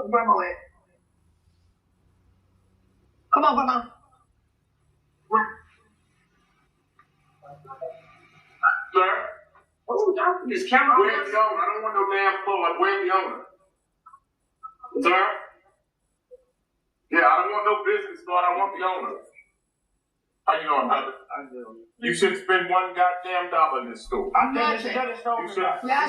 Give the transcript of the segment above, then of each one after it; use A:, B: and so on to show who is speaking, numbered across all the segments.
A: Grandma at? Come on, Grandma.
B: Sir?
A: Oh, doctor, this camera.
B: Where's the owner? I don't want no damn pull up. Where's the owner? Sir? Yeah, I don't want no business card. I want the owner. How you doing, brother? You shouldn't spend one goddamn dollar in this store.
A: Y'all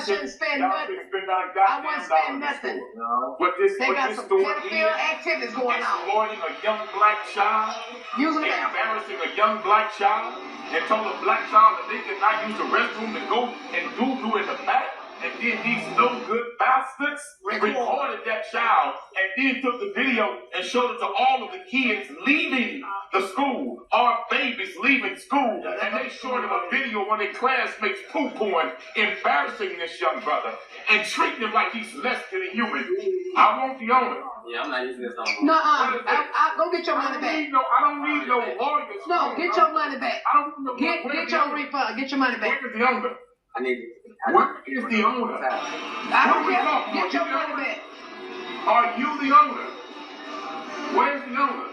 A: shouldn't spend nothing. I won't spend nothing.
B: No. But this
A: They got some
B: store
A: pedophile activities going on.
B: exploiting a young black child,
A: Using them.
B: embarrassing a young black child, and told a black child that they cannot use the restroom to go and doo-doo in the back. And then these no good bastards recorded that child and then took the video and showed it to all of the kids leaving the school, our babies leaving school, and they showed them a video when their classmates poo-pooing, embarrassing this young brother and treating him like he's less than a human. I want the owner.
C: Yeah, I'm not using this on.
A: I go get your money back.
B: I don't need no lawyers.
A: No, get your money back.
B: I don't need no
A: Get your refund. Get your money back.
B: Where is the owner?
C: I need it.
B: Where is the owner?
A: I don't care. Get your money back.
B: Are you the owner? Where's the owner?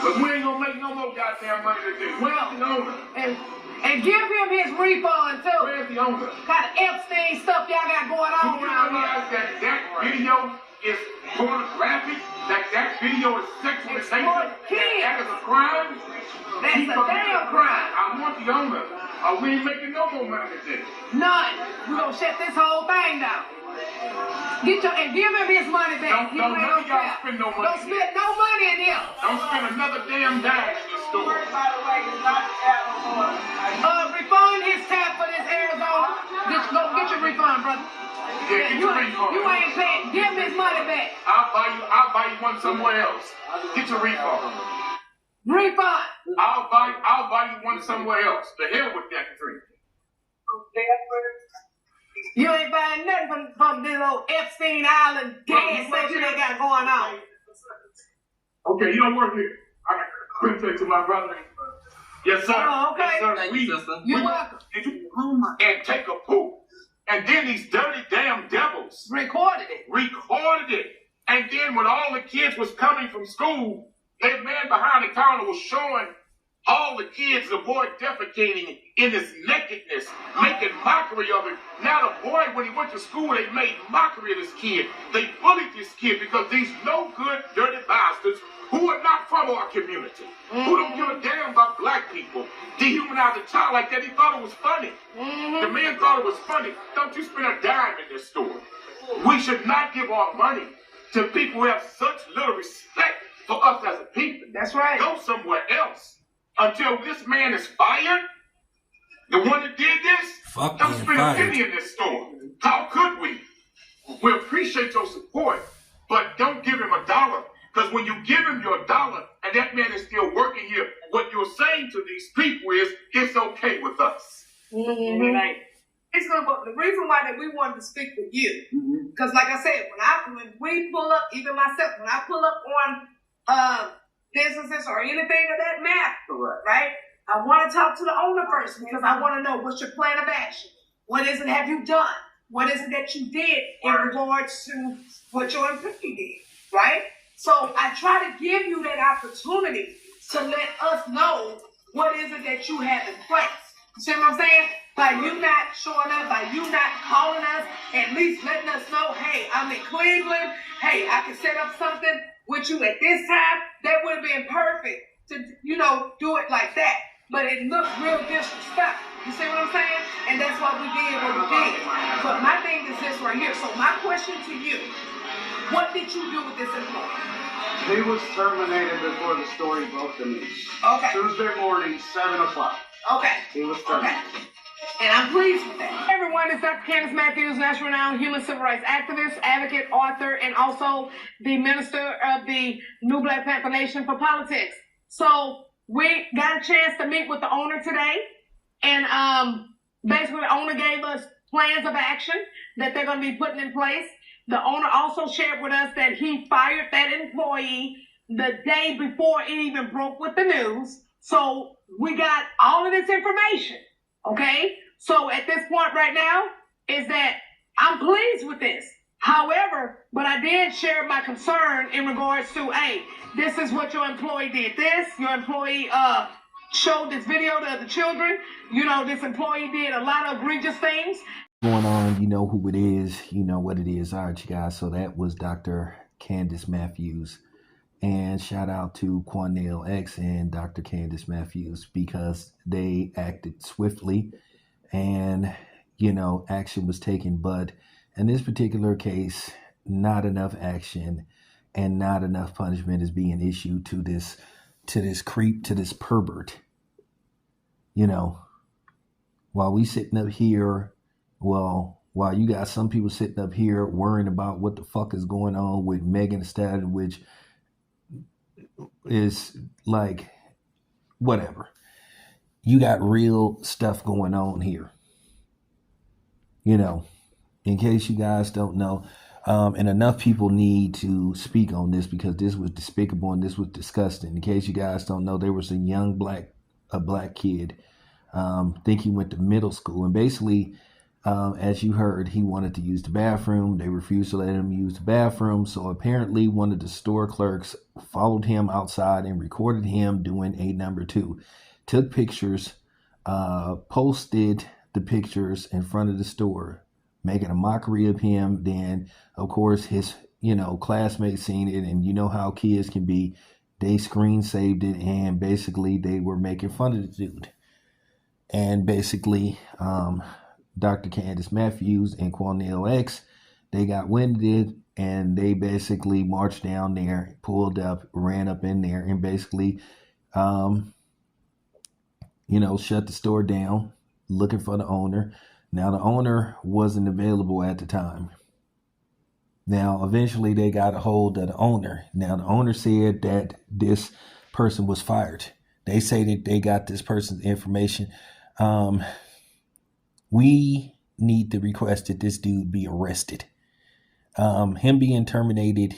B: But we ain't gonna make no more goddamn money today. Where's the owner?
A: And give him his refund too.
B: Where's the owner?
A: Kind of Epstein stuff y'all got going on
B: Do you
A: around
B: realize
A: here.
B: that video is pornographic? That video is sexual in nature? That is a crime?
A: That's a damn crime.
B: I want the owner. We ain't making no more money today.
A: None. We gonna shut this whole thing down. Give him his money back.
B: Don't none of y'all spend no money.
A: Don't spend no money in here.
B: Don't spend another damn dime in this store.
A: Refund his tab for this Arizona. Get your refund, brother.
B: Yeah, get your refund.
A: You ain't paying. Give him his money back.
B: I'll buy you one somewhere else. Get your refund.
A: Refund.
B: I'll buy you one somewhere else. The hell with that drink.
A: You ain't buying nothing from this old Epstein Island gas station they got going on.
B: Okay, you don't work here. I got quick take to my brother. Yes, sir.
A: Oh, okay.
B: Yes, sir.
C: Thank you, sister.
A: You're welcome.
B: Did you and take a poop? And then these dirty damn devils
A: Recorded it.
B: And then when all the kids was coming from school, that man behind the counter was showing all the kids the boy defecating in his nakedness, making mockery of him. Now the boy, when he went to school, they made mockery of this kid. They bullied this kid because these no good, dirty bastards who are not from our community, who don't give a damn about black people, dehumanized a child like that. He thought it was funny. The man thought it was funny. Don't you spend a dime in this store. We should not give our money to people who have such little respect for us as a people.
A: That's right.
B: Go somewhere else. Until this man is fired, the one that did this, don't spend a penny in this store. How could we? We appreciate your support, but don't give him a dollar. Because when you give him your dollar and that man is still working here, what you're saying to these people is, it's okay with us.
D: It's good, but the reason why that we wanted to speak with you, because like I said, when we pull up, even myself, when I pull up on businesses or anything of that matter, right? I want to talk to the owner first because I want to know what's your plan of action. What is it have you done? What is it that you did in regards to what your employee did, right? So I try to give you that opportunity to let us know what is it that you have in place. You see what I'm saying? By you not showing up, by you not calling us, at least letting us know, hey, I'm in Cleveland. Hey, I can set up something with you at this time. That would have been perfect to, do it like that. But it looked real disrespectful. You see what I'm saying? And that's why we did what we did. But my thing is this right here. So my question to you, what did you do with this employee?
E: He was terminated before the story broke to me.
D: Okay.
E: Tuesday morning, 7 o'clock.
D: Okay.
E: He was terminated.
D: Okay. And I'm pleased with that.
A: Hey everyone, it's Dr. Candace Matthews, national renowned human civil rights activist, advocate, author, and also the minister of the New Black Panther Nation for politics. So we got a chance to meet with the owner today, and basically the owner gave us plans of action that they're going to be putting in place. The owner also shared with us that he fired that employee the day before it even broke with the news. So we got all of this information, okay? So at this point right now is that I'm pleased with this. However, but I did share my concern in regards to, hey, this is what your employee did. Your employee showed this video to the children. You know, this employee did a lot of egregious things.
C: Going on, you know who it is, you know what it is. All right, you guys. So that was Dr. Candace Matthews. And shout out to Quanell X and Dr. Candace Matthews, because they acted swiftly and, you know, action was taken. But in this particular case, not enough action and not enough punishment is being issued to this creep, to this pervert. You know, while we sitting up here, while you got some people sitting up here worrying about what the fuck is going on with Megan Thee Stallion, which is like, whatever. You got real stuff going on here. You know, in case you guys don't know, and enough people need to speak on this because this was despicable and this was disgusting. In case you guys don't know, there was a black kid, think he went to middle school, and basically, as you heard, he wanted to use the bathroom. They refused to let him use the bathroom. So apparently one of the store clerks followed him outside and recorded him doing a number 2. Took pictures, posted the pictures in front of the store, making a mockery of him. Then, of course, his, classmates seen it, and you know how kids can be. They screen saved it, and basically they were making fun of the dude. And basically, Dr. Candace Matthews and Quanell X, they got winded, and they basically marched down there, pulled up, ran up in there, and basically, shut the store down, looking for the owner. Now, the owner wasn't available at the time. Now, eventually, they got a hold of the owner. Now, the owner said that this person was fired. They say that they got this person's information. We need to request that this dude be arrested. Him being terminated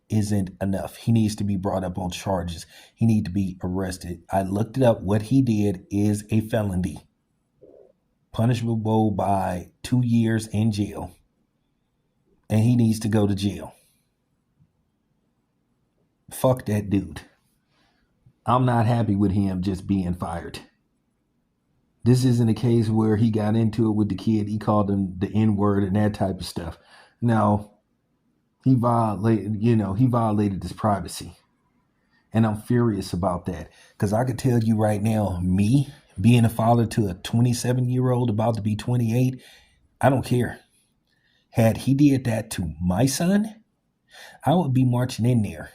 C: isn't enough. He needs to be brought up on charges. He needs to be arrested. I looked it up. What he did is a felony, punishable by 2 years in jail. And he needs to go to jail. Fuck that dude. I'm not happy with him just being fired. This isn't a case where he got into it with the kid. He called him the N-word and that type of stuff. No, he violated his privacy. And I'm furious about that. Because I could tell you right now, me being a father to a 27-year-old about to be 28, I don't care. Had he did that to my son, I would be marching in there.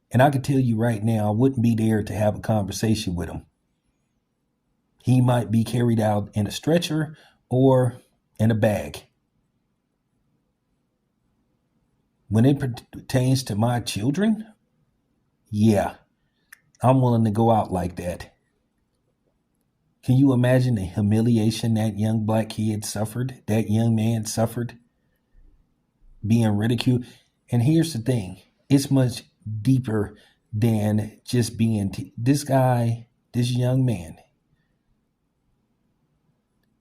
C: And I could tell you right now, I wouldn't be there to have a conversation with him. He might be carried out in a stretcher or in a bag. When it pertains to my children, yeah, I'm willing to go out like that. Can you imagine the humiliation that young black kid suffered, that young man suffered, being ridiculed? And here's the thing, it's much deeper than just being, this young man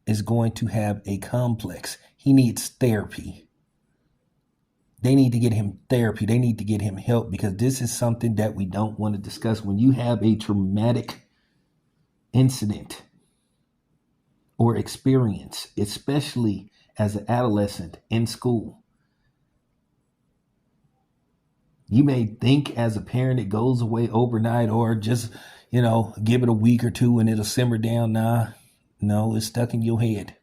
C: is going to have a complex. He needs therapy. They need to get him therapy. They need to get him help, because this is something that we don't want to discuss. When you have a traumatic incident or experience, especially as an adolescent in school, you may think as a parent it goes away overnight, or just, give it a week or two and it'll simmer down. No, it's stuck in your head.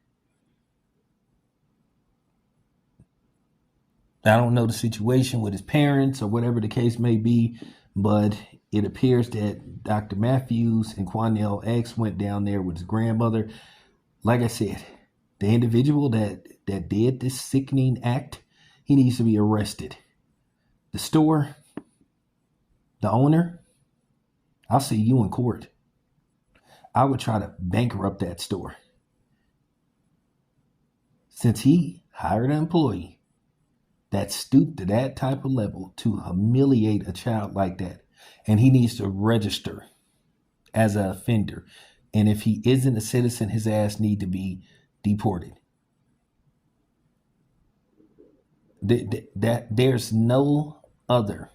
C: I don't know the situation with his parents or whatever the case may be, but it appears that Dr. Matthews and Quanell X went down there with his grandmother. Like I said, the individual that did this sickening act, he needs to be arrested. The store, the owner, I'll see you in court. I would try to bankrupt that store. Since he hired an employee that stooped to that type of level to humiliate a child like that, and he needs to register as an offender. And if he isn't a citizen, his ass need to be deported. That there's no other,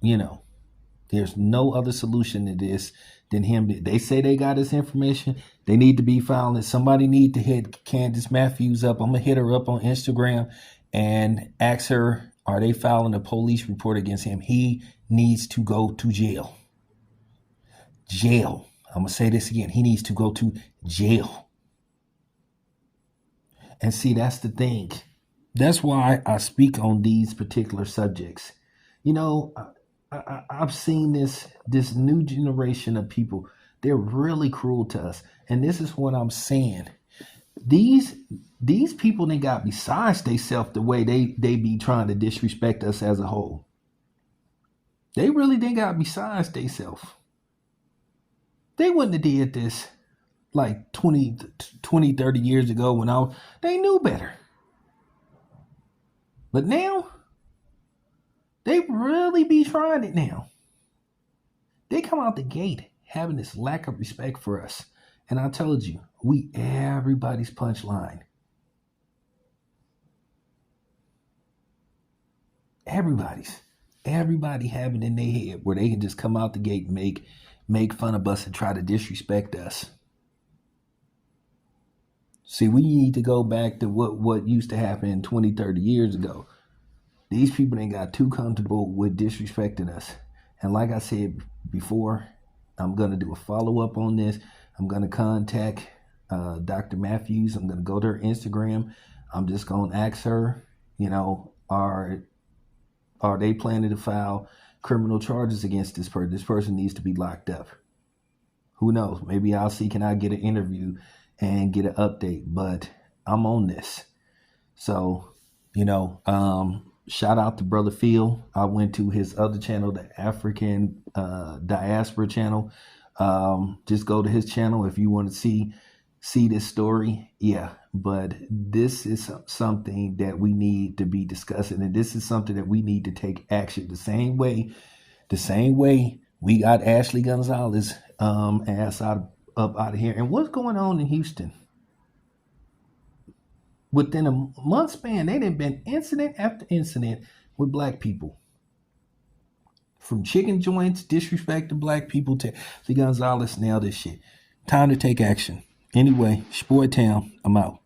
C: there's no other solution to this than him. They say they got his information. They need to be found. Somebody need to hit Candace Matthews up. I'm gonna hit her up on Instagram and ask her, are they filing a police report against him? He needs to go to jail. Jail. I'm gonna say this again. He needs to go to jail. And see, that's the thing. That's why I speak on these particular subjects. I've seen this new generation of people. They're really cruel to us, and this is what I'm saying. These people, they got besides themselves the way they be trying to disrespect us as a whole. They really didn't got besides themselves. They wouldn't have did this like 20, 30 years ago when they knew better. But now, they really be trying it now. They come out the gate having this lack of respect for us. And I told you, we everybody's punchline. Everybody having in their head where they can just come out the gate and make fun of us and try to disrespect us. See, we need to go back to what used to happen 20, 30 years ago. These people ain't got too comfortable with disrespecting us. And like I said before, I'm going to do a follow-up on this. I'm going to contact Dr. Matthews. I'm going to go to her Instagram. I'm just going to ask her, are they planning to file criminal charges against this person? This person needs to be locked up. Who knows? Maybe I'll see, can I get an interview and get an update? But I'm on this. So, shout out to Brother Phil. I went to his other channel, the African Diaspora channel. Just go to his channel if you want to see this story. Yeah, but this is something that we need to be discussing, and this is something that we need to take action the same way we got Ashley Gonzalez ass up out of here. And what's going on in Houston? Within a month span, they done been incident after incident with black people. From chicken joints, disrespect to black people, to Gonzalez, nail this shit. Time to take action. Anyway, Sport Town, I'm out.